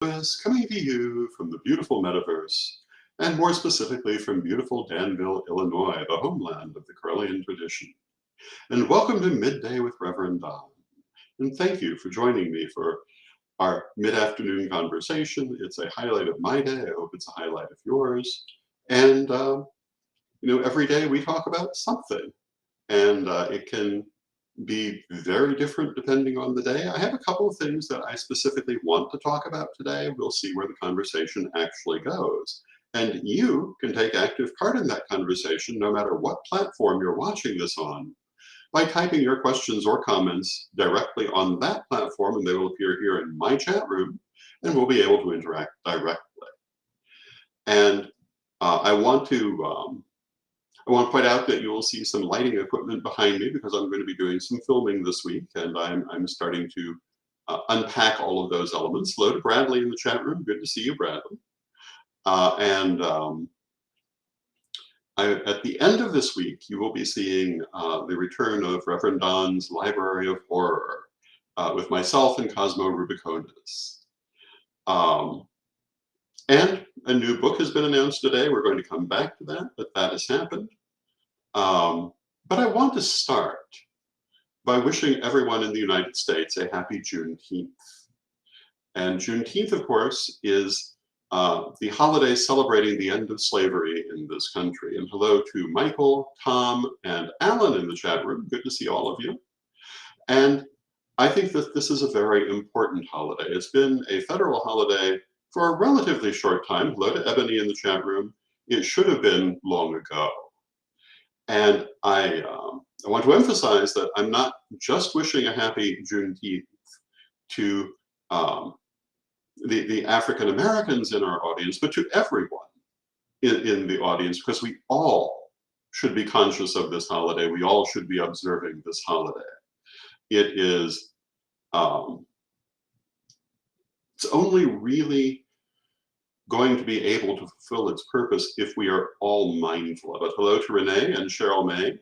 is coming to you from the beautiful metaverse, and more specifically from beautiful Danville, Illinois, the homeland of the Correllian tradition. And welcome to Midday with Reverend Don. And thank you for joining me for our mid-afternoon conversation. It's a highlight of my day. I hope it's a highlight of yours. And, every day we talk about something, and it can be very different depending on the day. I have a couple of things that I specifically want to talk about today. We'll see where the conversation actually goes. And you can take active part in that conversation no matter what platform you're watching this on by typing your questions or comments directly on that platform, and they will appear here in my chat room, and we'll be able to interact directly. And I want to point out that you will see some lighting equipment behind me because I'm going to be doing some filming this week, and I'm starting to unpack all of those elements. Hello to Bradley in the chat room. Good to see you, Bradley. At the end of this week, you will be seeing the return of Reverend Don's Library of Horror with myself and Cosmo Rubiconis. And a new book has been announced today. We're going to come back to that, but that has happened. But I want to start by wishing everyone in the United States a happy Juneteenth. And Juneteenth, of course, is the holiday celebrating the end of slavery in this country. And hello to Michael, Tom, and Alan in the chat room. Good to see all of you. And I think that this is a very important holiday. It's been a federal holiday for a relatively short time. Hello to Ebony in the chat room. It should have been long ago. And I want to emphasize that I'm not just wishing a happy Juneteenth to the African Americans in our audience, but to everyone in the audience, because we all should be conscious of this holiday. We all should be observing this holiday. It is, it's only really going to be able to fulfill its purpose if we are all mindful of it. Hello to Renee and Cheryl May.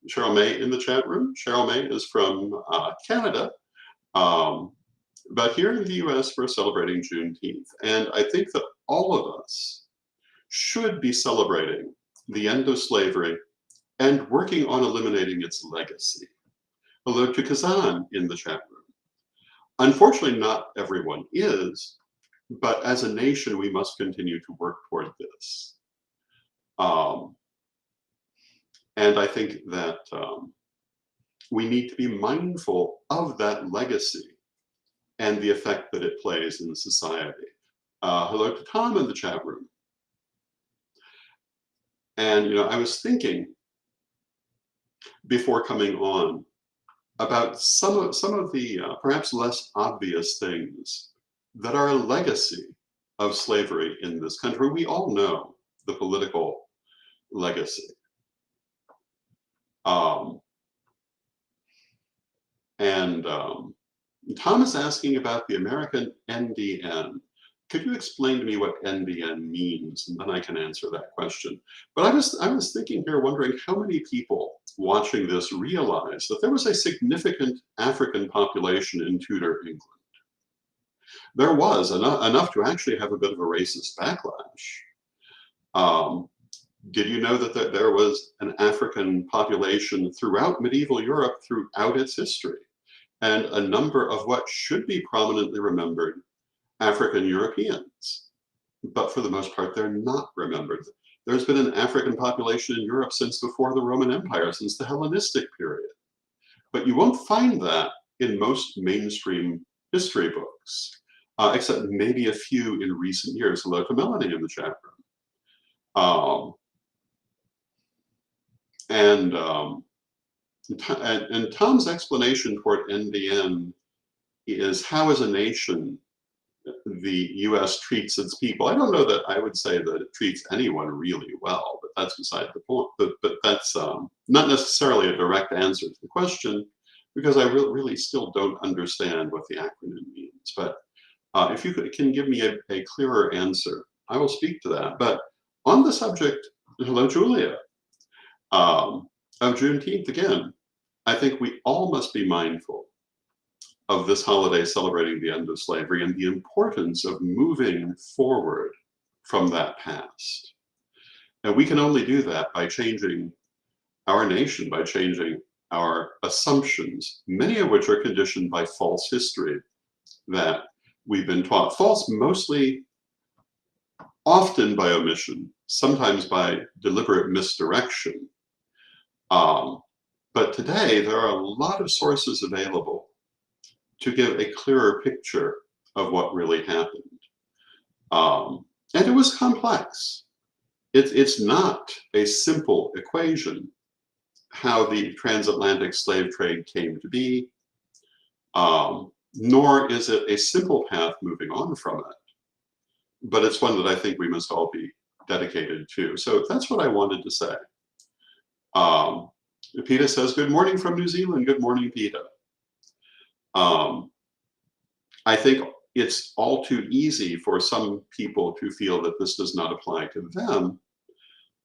Cheryl May in the chat room. Cheryl May is from Canada. But here in the US, we're celebrating Juneteenth. And I think that all of us should be celebrating the end of slavery and working on eliminating its legacy. Hello to Kazan in the chat room. Unfortunately, not everyone is, but as a nation, we must continue to work toward this. And I think that we need to be mindful of that legacy and the effect that it plays in society. Hello to Tom in the chat room. And I was thinking before coming on about some of the perhaps less obvious things that are a legacy of slavery in this country. We all know the political legacy. Tom is asking about the American NDN. Could you explain to me what NDN means? And then I can answer that question. But I was thinking here, wondering how many people watching this realize that there was a significant African population in Tudor England. There was enough to actually have a bit of a racist backlash. Did you know that there was an African population throughout medieval Europe, throughout its history? And a number of what should be prominently remembered African Europeans. But for the most part, they're not remembered. There's been an African population in Europe since before the Roman Empire, since the Hellenistic period. But you won't find that in most mainstream history books, except maybe a few in recent years. Hello to Melanie in the chat room. And Tom's explanation toward NDN is how, as a nation, the U.S. treats its people. I don't know that I would say that it treats anyone really well, but that's beside the point. But that's not necessarily a direct answer to the question, because I really still don't understand what the acronym means. But if you can give me a clearer answer, I will speak to that. But on the subject, hello, Julia, of Juneteenth again, I think we all must be mindful of this holiday celebrating the end of slavery and the importance of moving forward from that past. And we can only do that by changing our nation, by changing our assumptions, many of which are conditioned by false history that we've been taught. False mostly, often by omission, sometimes by deliberate misdirection. But today, there are a lot of sources available to give a clearer picture of what really happened. And it was complex. It's not a simple equation how the transatlantic slave trade came to be, nor is it a simple path moving on from it. But it's one that I think we must all be dedicated to. So that's what I wanted to say. PETA says, good morning from New Zealand. Good morning, PETA. I think it's all too easy for some people to feel that this does not apply to them,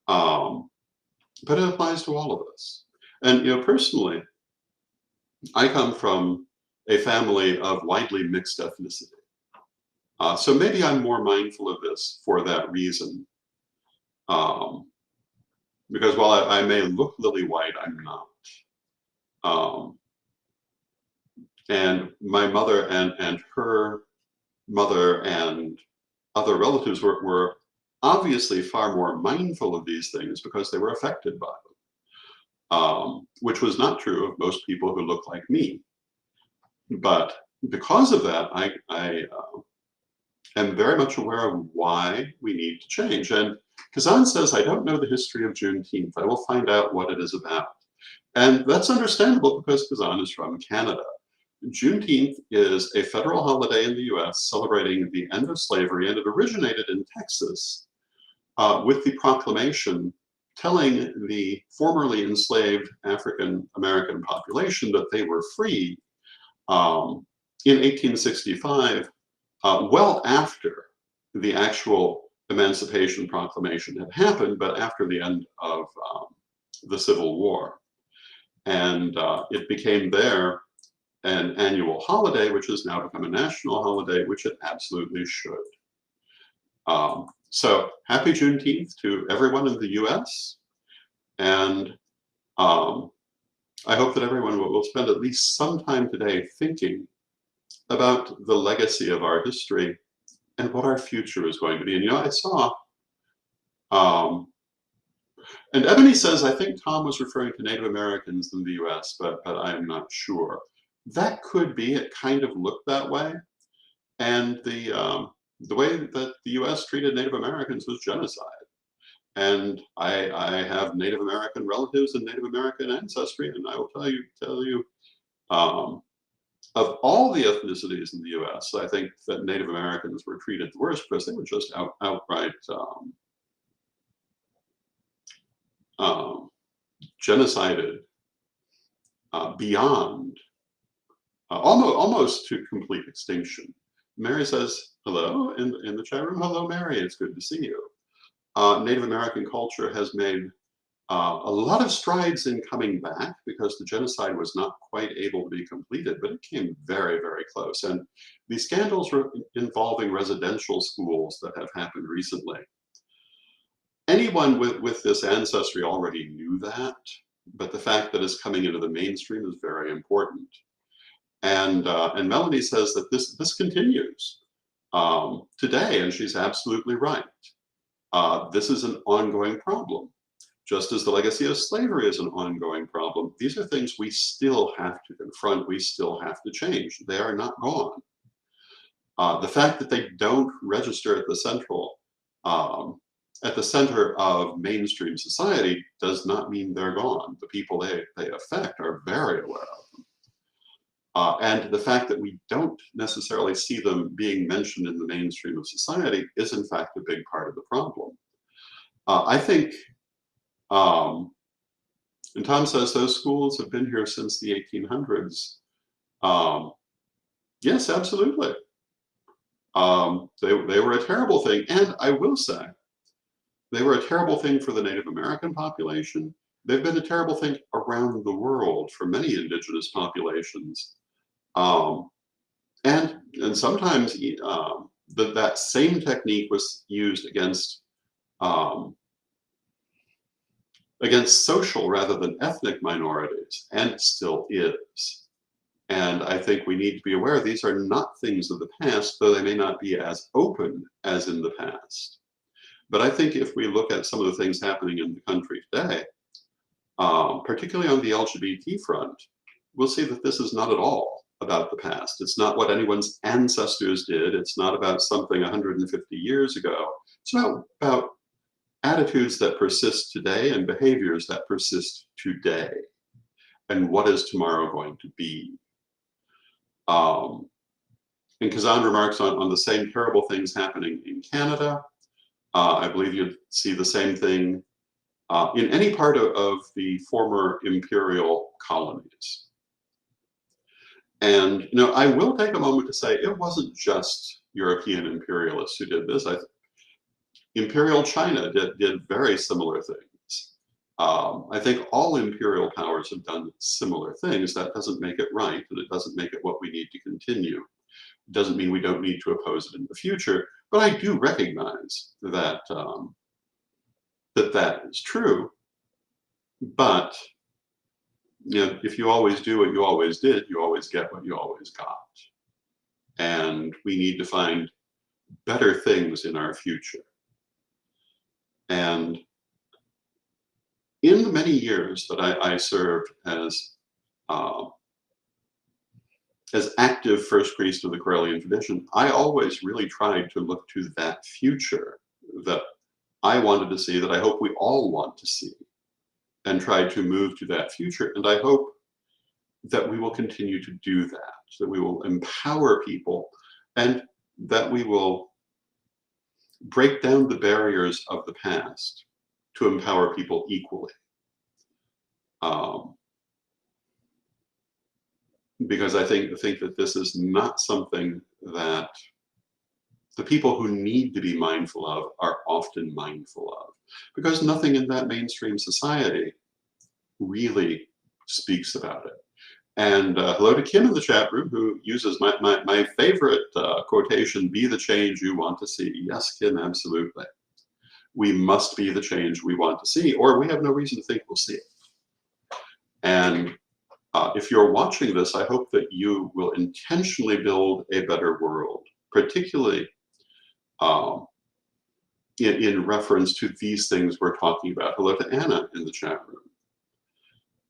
but it applies to all of us. And personally, I come from a family of widely mixed ethnicity. So maybe I'm more mindful of this for that reason. Because while I may look lily white, I'm not. And my mother and her mother and other relatives were obviously far more mindful of these things because they were affected by them, which was not true of most people who look like me. But because of that, I am very much aware of why we need to change. And Kazan says, I don't know the history of Juneteenth. I will find out what it is about. And that's understandable because Kazan is from Canada. Juneteenth is a federal holiday in the US celebrating the end of slavery, and it originated in Texas with the proclamation telling the formerly enslaved African American population that they were free in 1865, well after the actual Emancipation Proclamation had happened, but after the end of the Civil War. And it became there an annual holiday, which has now become a national holiday, which it absolutely should. So happy Juneteenth to everyone in the US. And I hope that everyone will spend at least some time today thinking about the legacy of our history and what our future is going to be. And I saw, and Ebony says, I think Tom was referring to Native Americans in the US, but I'm not sure. That could be, it kind of looked that way. And the way that the US treated Native Americans was genocide. And I have Native American relatives and Native American ancestry, and I will tell you, of all the ethnicities in the US, I think that Native Americans were treated the worst because they were just outright genocided beyond, almost to complete extinction. Mary says, hello in the chat room. Hello, Mary, it's good to see you. Native American culture has made a lot of strides in coming back because the genocide was not quite able to be completed, but it came very, very close. And the scandals involving residential schools that have happened recently, anyone with this ancestry already knew that, but the fact that it's coming into the mainstream is very important. And Melanie says that this continues today, and she's absolutely right. This is an ongoing problem. Just as the legacy of slavery is an ongoing problem, these are things we still have to confront, we still have to change. They are not gone. The fact that they don't register at the center of mainstream society does not mean they're gone. The people they affect are very aware of them. And the fact that we don't necessarily see them being mentioned in the mainstream of society is in fact a big part of the problem. I think, and Tom says those schools have been here since the 1800s. Yes, absolutely. They were a terrible thing. And I will say, they were a terrible thing for the Native American population. They've been a terrible thing around the world for many indigenous populations. Um, and sometimes that same technique was used um, against social rather than ethnic minorities, and still is. And I think we need to be aware these are not things of the past, though they may not be as open as in the past. But I think if we look at some of the things happening in the country today, particularly on the LGBT front, we'll see that this is not at all about the past. It's not what anyone's ancestors did. It's not about something 150 years ago. It's about attitudes that persist today and behaviors that persist today. And what is tomorrow going to be? Um, and Kazan remarks on the same terrible things happening in Canada. I believe you'd see the same thing in any part of the former imperial colonies. And I will take a moment to say it wasn't just European imperialists who did this. Imperial China did very similar things. I think all imperial powers have done similar things. That doesn't make it right, and it doesn't make it what we need to continue. It doesn't mean we don't need to oppose it in the future, but I do recognize that that is true. But if you always do what you always did, you always get what you always got. And we need to find better things in our future. And in the many years that I served as active first priest of the Karelian tradition, I always really tried to look to that future that I wanted to see, that I hope we all want to see, and tried to move to that future. And I hope that we will continue to do that we will empower people, and that we will break down the barriers of the past to empower people equally. Because I think that this is not something that the people who need to be mindful of are often mindful of, because nothing in that mainstream society really speaks about it. And hello to Kim in the chat room, who uses my favorite quotation, "Be the change you want to see." Yes, Kim, absolutely. We must be the change we want to see, or we have no reason to think we'll see it. And if you're watching this, I hope that you will intentionally build a better world, particularly in reference to these things we're talking about. Hello to Anna in the chat room.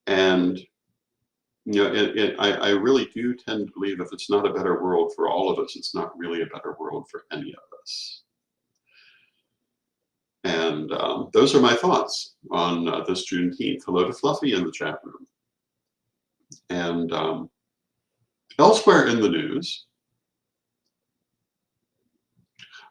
And I really do tend to believe if it's not a better world for all of us, it's not really a better world for any of us. And those are my thoughts on this Juneteenth. Hello to Fluffy in the chat room. And elsewhere in the news,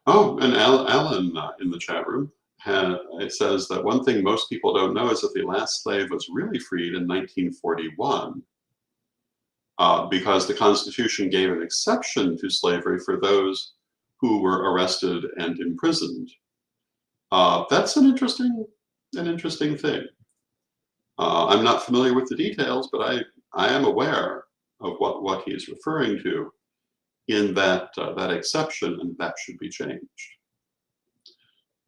and Alan in the chat room, it says that one thing most people don't know is that the last slave was really freed in 1941 because the Constitution gave an exception to slavery for those who were arrested and imprisoned. That's an interesting thing. I'm not familiar with the details, but I am aware of what he is referring to in that exception, and that should be changed.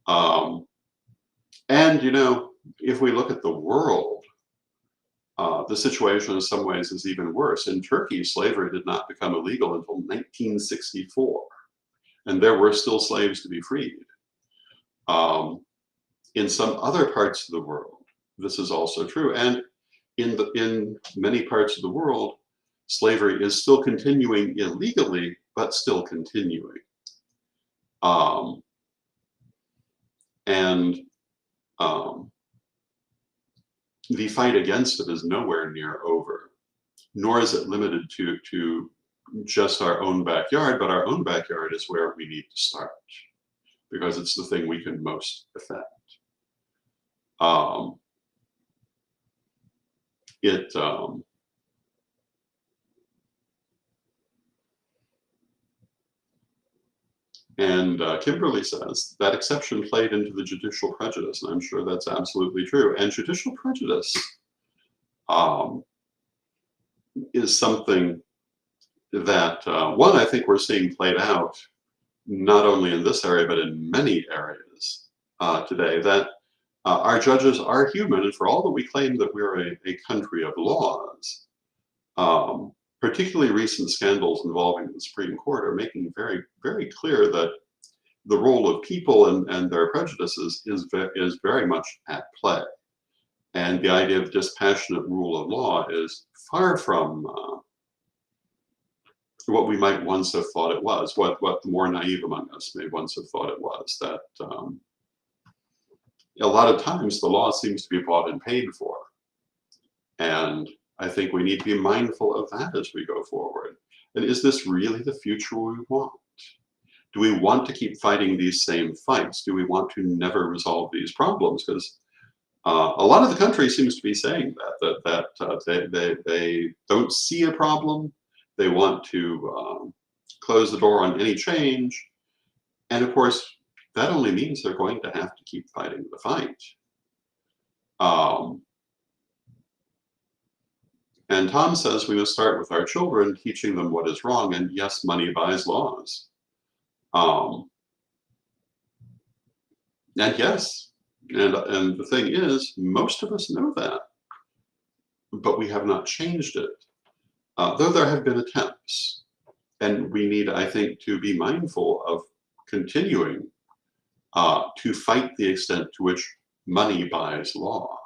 And if we look at the world, the situation in some ways is even worse. In Turkey, slavery did not become illegal until 1964, and there were still slaves to be freed. In some other parts of the world, this is also true, and in many parts of the world, slavery is still continuing illegally, but still continuing. The fight against it is nowhere near over, nor is it limited to just our own backyard, but our own backyard is where we need to start, because it's the thing we can most affect. And Kimberly says that exception played into the judicial prejudice, and I'm sure that's absolutely true. And judicial prejudice is something that one, I think we're seeing played out not only in this area, but in many areas today, that our judges are human, and for all that we claim that we're a country of laws, particularly recent scandals involving the Supreme Court are making very, very clear that the role of people and their prejudices is very much at play. And the idea of dispassionate rule of law is far from what we might once have thought it was, what the more naive among us may once have thought it was, that a lot of times the law seems to be bought and paid for. And I think we need to be mindful of that as we go forward. And is this really the future we want? Do we want to keep fighting these same fights? Do we want to never resolve these problems? Because a lot of the country seems to be saying that they don't see a problem. They want to close the door on any change. And of course, that only means they're going to have to keep fighting the fight. And Tom says we must start with our children, teaching them what is wrong. And yes, money buys laws. And yes, and the thing is, most of us know that, but we have not changed it. Though there have been attempts, and we need, I think, to be mindful of continuing to fight the extent to which money buys law.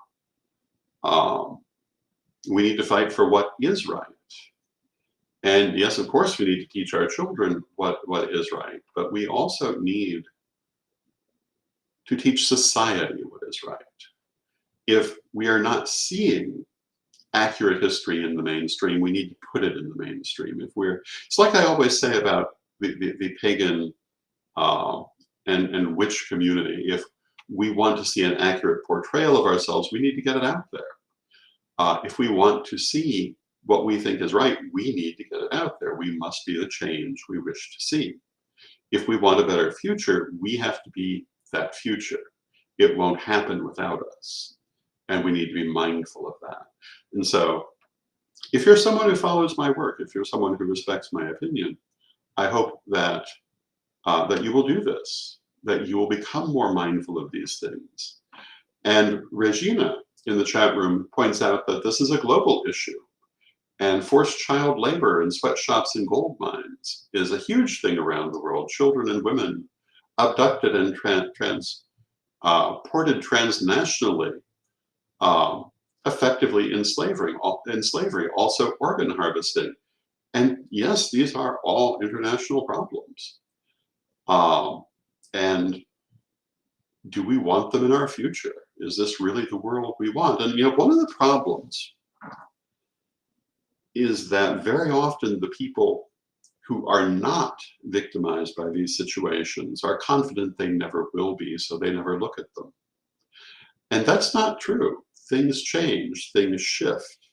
We need to fight for what is right. And yes, of course, we need to teach our children what is right, but we also need to teach society what is right. If we are not seeing accurate history in the mainstream, we need to put it in the mainstream. It's like I always say about the pagan and witch community. If we want to see an accurate portrayal of ourselves, we need to get it out there. If we want to see what we think is right, we need to get it out there. We must be the change we wish to see. If we want a better future, we have to be that future. It won't happen without us. And we need to be mindful of that. And so if you're someone who follows my work, if you're someone who respects my opinion, I hope that that you will do this, that you will become more mindful of these things. And Regina in the chat room points out that this is a global issue. And forced child labor in sweatshops and gold mines is a huge thing around the world. Children and women abducted and transported transnationally, effectively in slavery, also organ harvesting. And yes, these are all international problems. And do we want them in our future? Is this really the world we want? And one of the problems is that very often the people who are not victimized by these situations are confident they never will be, so they never look at them. And that's not true. Things change, things shift.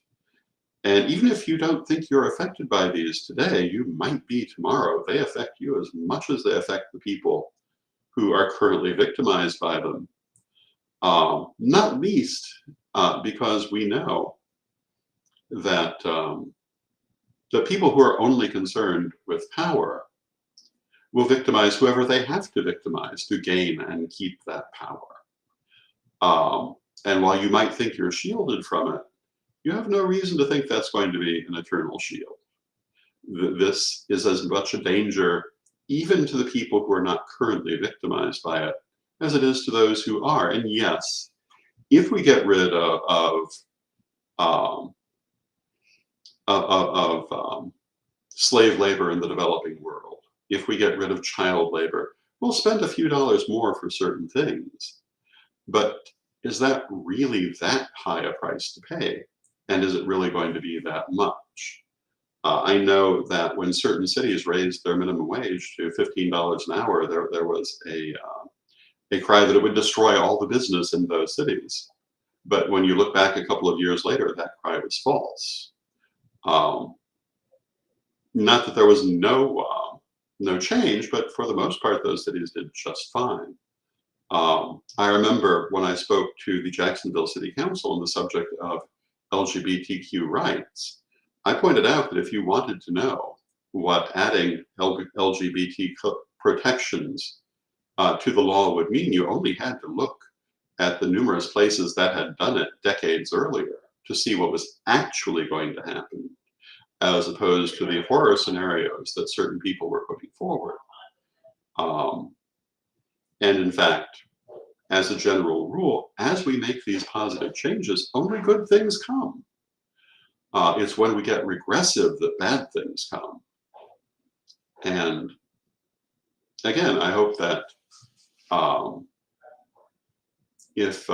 And even if you don't think you're affected by these today, you might be tomorrow. They affect you as much as they affect the people who are currently victimized by them. Not least because we know that the people who are only concerned with power will victimize whoever they have to victimize to gain and keep that power. And while you might think you're shielded from it, you have no reason to think that's going to be an eternal shield. This is as much a danger even to the people who are not currently victimized by it as it is to those who are. And yes, if we get rid of slave labor in the developing world, if we get rid of child labor, we'll spend a few dollars more for certain things. But is that really that high a price to pay? And is it really going to be that much? I know that when certain cities raised their minimum wage to $15 an hour, there was a cry that it would destroy all the business in those cities. But when you look back a couple of years later, that cry was false. Not that there was no change, but for the most part, those cities did just fine. I remember when I spoke to the Jacksonville City Council on the subject of LGBTQ rights, I pointed out that if you wanted to know what adding LGBT protections to the law would mean. You only had to look at the numerous places that had done it decades earlier to see what was actually going to happen, as opposed to the horror scenarios that certain people were putting forward. And in fact, as a general rule, as we make these positive changes, only good things come. It's when we get regressive that bad things come. And again, I hope that if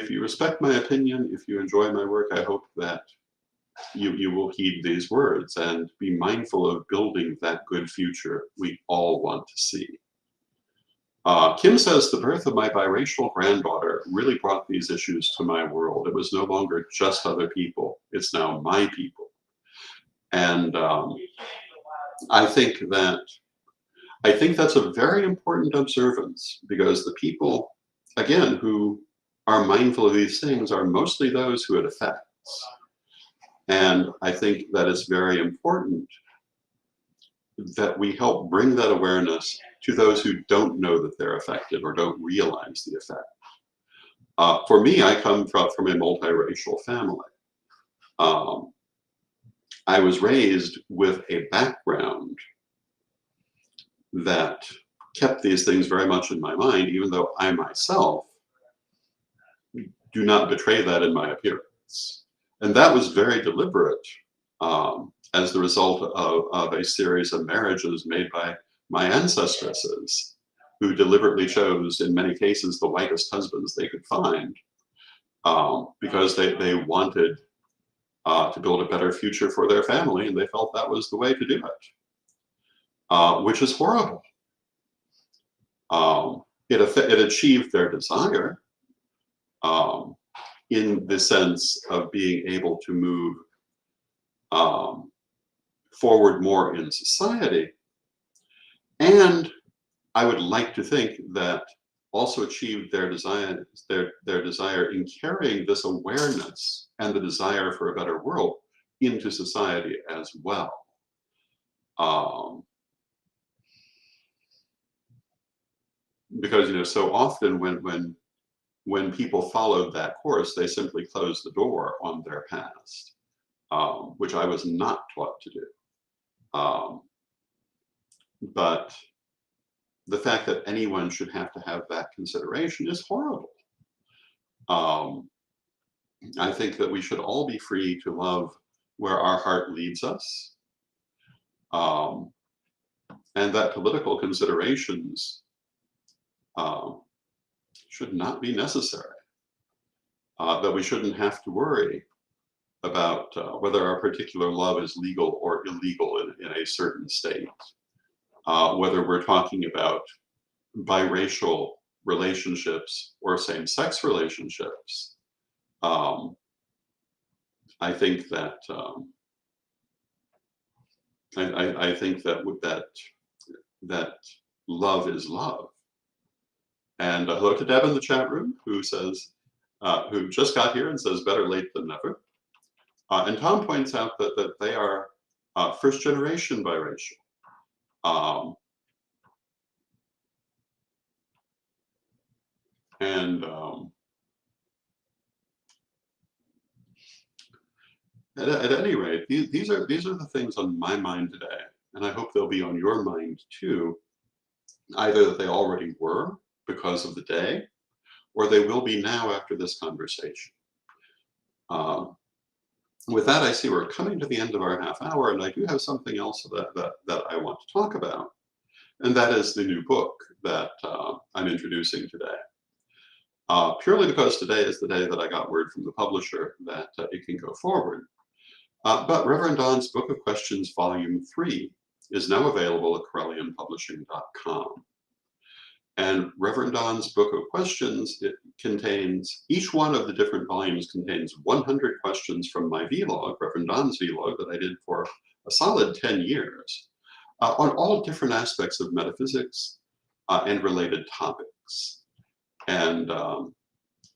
you respect my opinion, if you enjoy my work, I hope that you will heed these words and be mindful of building that good future we all want to see. Kim says, the birth of my biracial granddaughter really brought these issues to my world. It was no longer just other people. It's now my people. And I think that's a very important observance, because the people, again, who are mindful of these things are mostly those who it affects. And I think that it's very important that we help bring that awareness to those who don't know that they're affected or don't realize the effect. For me, I come from a multiracial family. I was raised with a background that kept these things very much in my mind, even though I myself do not betray that in my appearance. And that was very deliberate, as the result of a series of marriages made by my ancestresses, who deliberately chose, in many cases, the whitest husbands they could find, because they wanted to build a better future for their family, and they felt that was the way to do it, which is horrible. It achieved their desire, in the sense of being able to move forward more in society. And I would like to think that also achieved their desire in carrying this awareness and the desire for a better world into society as well. Because so often when people followed that course, they simply closed the door on their past, which I was not taught to do. But the fact that anyone should have to have that consideration is horrible. I think that we should all be free to love where our heart leads us, and that political considerations should not be necessary, that we shouldn't have to worry about whether our particular love is legal or illegal in a certain state, whether we're talking about biracial relationships or same-sex relationships. I think that I think that love is love. And hello to Deb in the chat room, who says, who just got here and says, better late than never. And Tom points out that they are first generation biracial. And at any rate, these are the things on my mind today, and I hope they'll be on your mind too. Either that they already were because of the day, or they will be now after this conversation. With that, I see we're coming to the end of our half hour, and I do have something else that I want to talk about, and that is the new book that I'm introducing today. Purely because today is the day that I got word from the publisher that it can go forward. But Reverend Don's Book of Questions, Volume 3, is now available at CorellianPublishing.com. And Reverend Don's Book of Questions, it contains, each one of the different volumes contains 100 questions from my vlog, Reverend Don's vlog, that I did for a solid 10 years, on all different aspects of metaphysics and related topics. And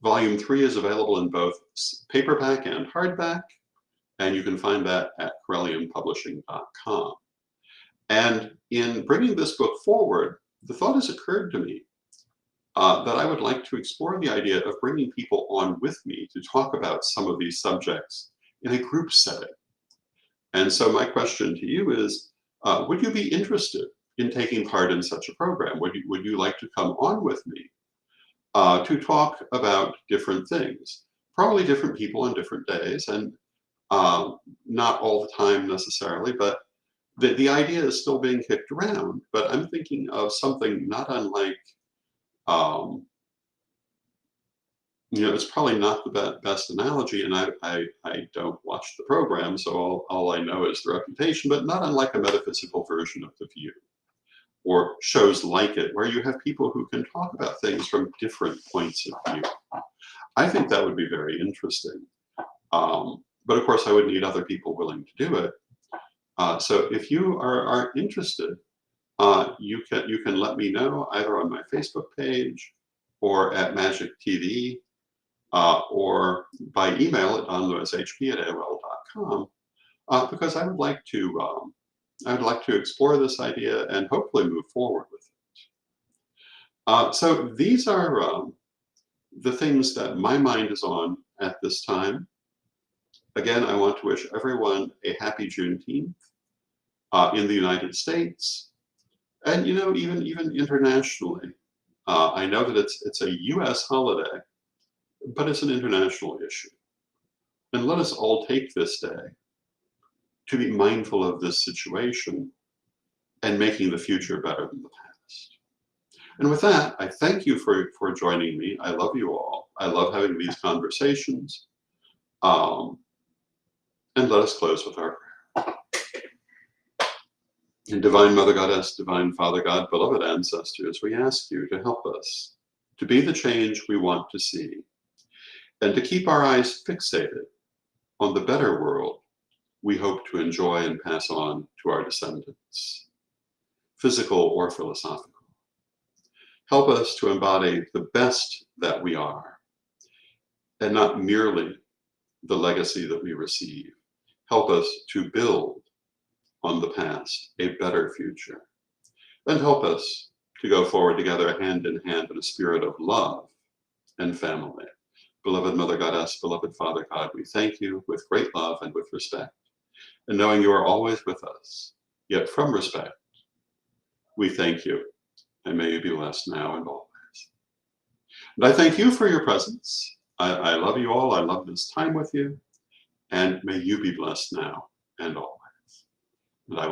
Volume 3 is available in both paperback and hardback. And you can find that at CorellianPublishing.com. And in bringing this book forward, the thought has occurred to me that I would like to explore the idea of bringing people on with me to talk about some of these subjects in a group setting. And so my question to you is, would you be interested in taking part in such a program? Would you like to come on with me to talk about different things? Probably different people on different days, and not all the time necessarily, but the idea is still being kicked around. But I'm thinking of something not unlike, it's probably not the best analogy, and I don't watch the program, so all I know is the reputation, but not unlike a metaphysical version of The View, or shows like it, where you have people who can talk about things from different points of view. I think that would be very interesting. But of course, I would need other people willing to do it. So if you are interested, you can let me know either on my Facebook page or at Magic TV, or by email at donlewishp@aol.com, because I would like to explore this idea and hopefully move forward with it. So these are the things that my mind is on at this time. Again, I want to wish everyone a happy Juneteenth in the United States, and even internationally. I know that it's a U.S. holiday, but it's an international issue. And let us all take this day to be mindful of this situation and making the future better than the past. And with that, I thank you for joining me. I love you all. I love having these conversations. And let us close with our prayer. And Divine Mother Goddess, Divine Father God, beloved ancestors, we ask you to help us to be the change we want to see, and to keep our eyes fixated on the better world we hope to enjoy and pass on to our descendants, physical or philosophical. Help us to embody the best that we are, and not merely the legacy that we receive. Help us to build on the past a better future, and help us to go forward together hand in hand in a spirit of love and family. Beloved Mother Goddess, beloved Father God, we thank you with great love and with respect, and knowing you are always with us, yet from respect, we thank you, and may you be blessed now and always. And I thank you for your presence. I love you all. I love this time with you, and may you be blessed now and always.